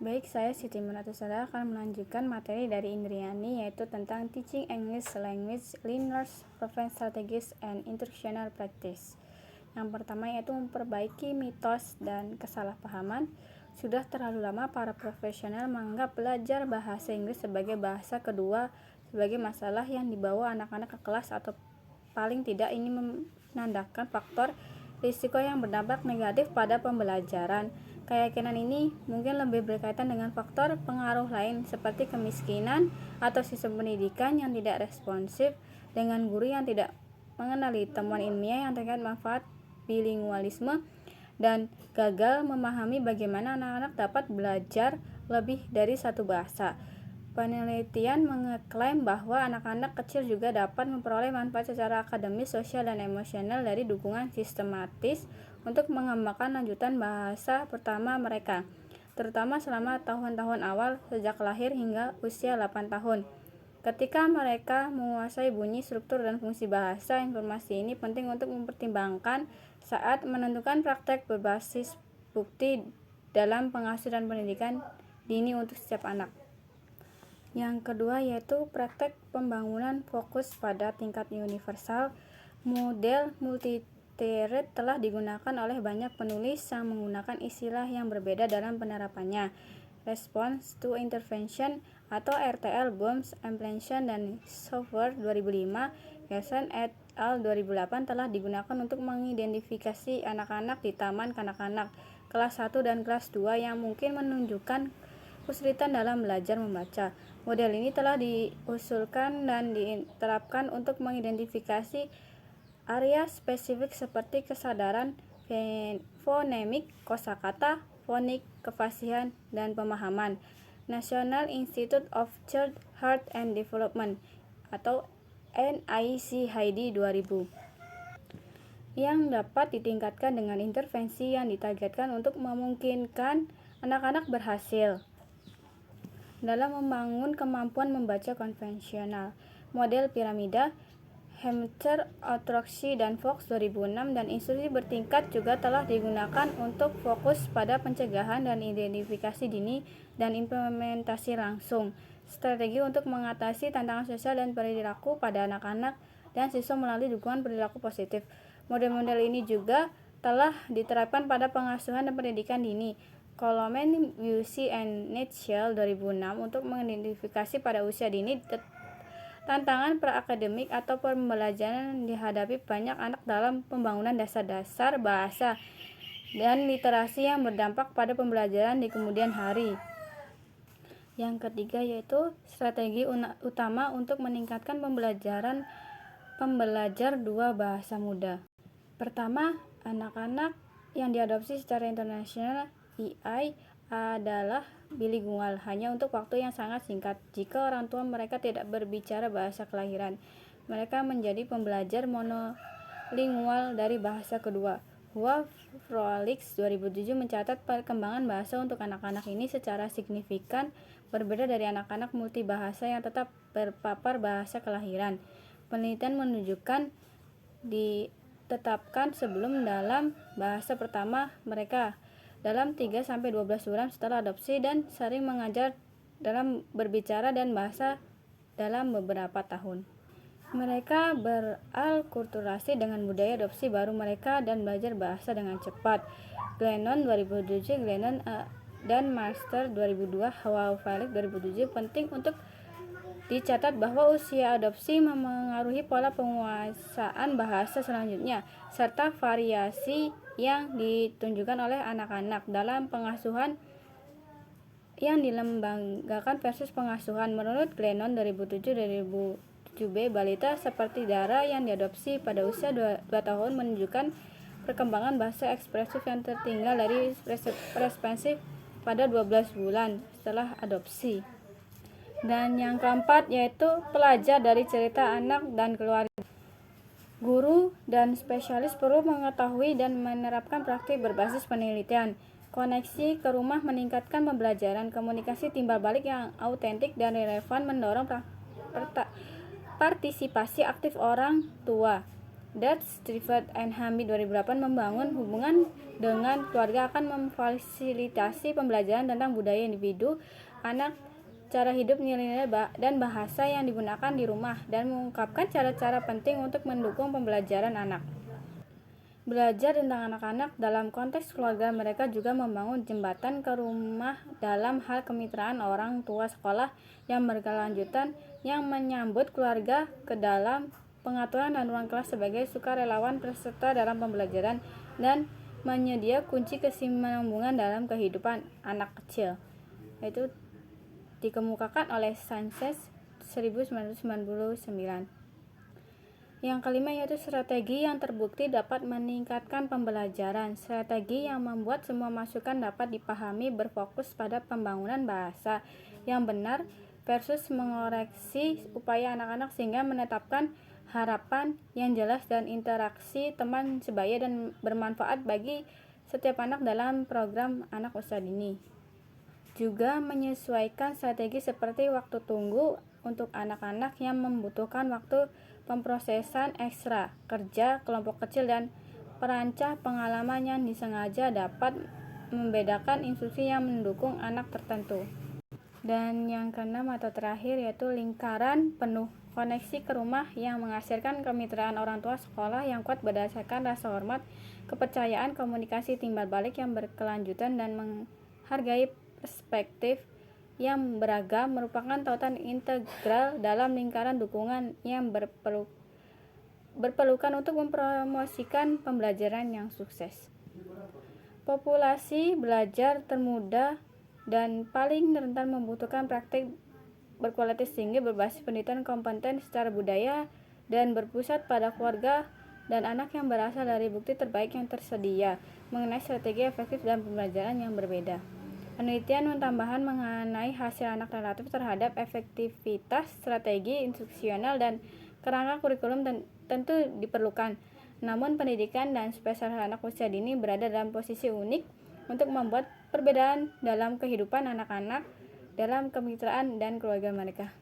Baik, saya Siti Muratusada akan melanjutkan materi dari Indriani, yaitu tentang Teaching English Language Learners Proven Strategies and Instructional Practice. Yang pertama yaitu memperbaiki mitos dan kesalahpahaman. Sudah terlalu lama para profesional menganggap belajar bahasa Inggris sebagai bahasa kedua sebagai masalah yang dibawa anak-anak ke kelas, atau paling tidak ini menandakan faktor risiko yang berdampak negatif pada pembelajaran. Keyakinan ini mungkin lebih berkaitan dengan faktor pengaruh lain seperti kemiskinan atau sistem pendidikan yang tidak responsif, dengan guru yang tidak mengenali temuan ilmiah yang terkait manfaat bilingualisme, dan gagal memahami bagaimana anak-anak dapat belajar lebih dari satu bahasa. Penelitian mengklaim bahwa anak-anak kecil juga dapat memperoleh manfaat secara akademis, sosial, dan emosional dari dukungan sistematis untuk mengembangkan lanjutan bahasa pertama mereka, terutama selama tahun-tahun awal sejak lahir hingga usia 8 tahun. Ketika mereka menguasai bunyi, struktur, dan fungsi bahasa, informasi ini penting untuk mempertimbangkan saat menentukan praktek berbasis bukti dalam pengasuhan dan pendidikan dini untuk setiap anak. Yang kedua yaitu praktek pembangunan fokus pada tingkat universal. Model multi-tiered telah digunakan oleh banyak penulis yang menggunakan istilah yang berbeda dalam penerapannya. Response to Intervention atau RTL, Boms, Implementation, dan Software 2005, Gerson et al. 2008 telah digunakan untuk mengidentifikasi anak-anak di taman kanak-kanak kelas 1 dan kelas 2 yang mungkin menunjukkan kesulitan dalam belajar membaca. Model ini telah diusulkan dan diterapkan untuk mengidentifikasi area spesifik seperti kesadaran fonemik, kosakata, fonik, kefasihan, dan pemahaman. National Institute of Child Health and Development atau NICHD 2000 yang dapat ditingkatkan dengan intervensi yang ditargetkan untuk memungkinkan anak-anak berhasil dalam membangun kemampuan membaca konvensional. Model piramida, Hampshire, Ostrowski, dan Fox 2006, dan instruksi bertingkat juga telah digunakan untuk fokus pada pencegahan dan identifikasi dini dan implementasi langsung. Strategi untuk mengatasi tantangan sosial dan perilaku pada anak-anak dan siswa melalui dukungan perilaku positif. Model-model ini juga telah diterapkan pada pengasuhan dan pendidikan dini. Coleman, Busey, and Nichelle 2006 untuk mengidentifikasi pada usia dini tantangan pra-akademik atau pembelajaran dihadapi banyak anak dalam pembangunan dasar-dasar bahasa dan literasi yang berdampak pada pembelajaran di kemudian hari. Yang ketiga yaitu strategi utama untuk meningkatkan pembelajar dua bahasa muda. Pertama, anak-anak yang diadopsi secara internasional EI adalah bilingual hanya untuk waktu yang sangat singkat. Jika orang tua mereka tidak berbicara bahasa kelahiran, mereka menjadi pembelajar monolingual dari bahasa kedua. Hua Frolix 2007 mencatat perkembangan bahasa untuk anak-anak ini secara signifikan berbeda dari anak-anak multibahasa yang tetap berpapar bahasa kelahiran. Penelitian menunjukkan ditetapkan sebelum dalam bahasa pertama mereka dalam 3-12 bulan setelah adopsi dan sering mengajar dalam berbicara dan bahasa dalam beberapa tahun. Mereka beralkulturasi dengan budaya adopsi baru mereka dan belajar bahasa dengan cepat. Glennon 2007, Glennon dan Master 2002, Hua Felix 2007. Penting untuk dicatat bahwa usia adopsi memengaruhi pola penguasaan bahasa selanjutnya, serta variasi yang ditunjukkan oleh anak-anak dalam pengasuhan yang dilembagakan versus pengasuhan. Menurut Glennon 2007-2007b, balita seperti Dara yang diadopsi pada usia 2 tahun menunjukkan perkembangan bahasa ekspresif yang tertinggal dari responsif pada 12 bulan setelah adopsi. Dan yang keempat yaitu pelajar dari cerita anak dan keluarga. Guru dan spesialis perlu mengetahui dan menerapkan praktik berbasis penelitian. Koneksi ke rumah meningkatkan pembelajaran. Komunikasi timbal balik yang autentik dan relevan mendorong partisipasi aktif orang tua. Dutch, Stewart and Hamid 2008 membangun hubungan dengan keluarga akan memfasilitasi pembelajaran tentang budaya individu, anak, cara hidup, nilai-nilai dan bahasa yang digunakan di rumah, dan mengungkapkan cara-cara penting untuk mendukung pembelajaran anak. Belajar tentang anak-anak dalam konteks keluarga mereka juga membangun jembatan ke rumah dalam hal kemitraan orang tua sekolah yang berkelanjutan yang menyambut keluarga ke dalam pengaturan dan ruang kelas sebagai sukarelawan peserta dalam pembelajaran dan menyedia kunci kesinambungan dalam kehidupan anak kecil. Itu dikemukakan oleh Sanchez 1999. Yang kelima yaitu strategi yang terbukti dapat meningkatkan pembelajaran. Strategi yang membuat semua masukan dapat dipahami berfokus pada pembangunan bahasa yang benar versus mengoreksi upaya anak-anak sehingga menetapkan harapan yang jelas dan interaksi teman sebaya dan bermanfaat bagi setiap anak dalam program anak usia dini. Juga menyesuaikan strategi seperti waktu tunggu untuk anak-anak yang membutuhkan waktu pemrosesan ekstra, kerja kelompok kecil, dan perancah pengalaman yang disengaja dapat membedakan instruksi yang mendukung anak tertentu. Dan yang keenam atau terakhir yaitu lingkaran penuh, koneksi ke rumah yang menghasilkan kemitraan orang tua sekolah yang kuat berdasarkan rasa hormat, kepercayaan, komunikasi timbal balik yang berkelanjutan, dan menghargai perspektif yang beragam merupakan tautan integral dalam lingkaran dukungan yang berpelukan untuk mempromosikan pembelajaran yang sukses. Populasi belajar termuda dan paling rentan membutuhkan praktik berkualitas tinggi berbasis pendidikan kompeten secara budaya dan berpusat pada keluarga dan anak yang berasal dari bukti terbaik yang tersedia mengenai strategi efektif dalam pembelajaran yang berbeda. Penelitian tambahan mengenai hasil anak relatif terhadap efektivitas strategi instruksional dan kerangka kurikulum tentu diperlukan. Namun pendidikan dan spesialis anak usia dini berada dalam posisi unik untuk membuat perbedaan dalam kehidupan anak-anak dalam kemitraan dan keluarga mereka.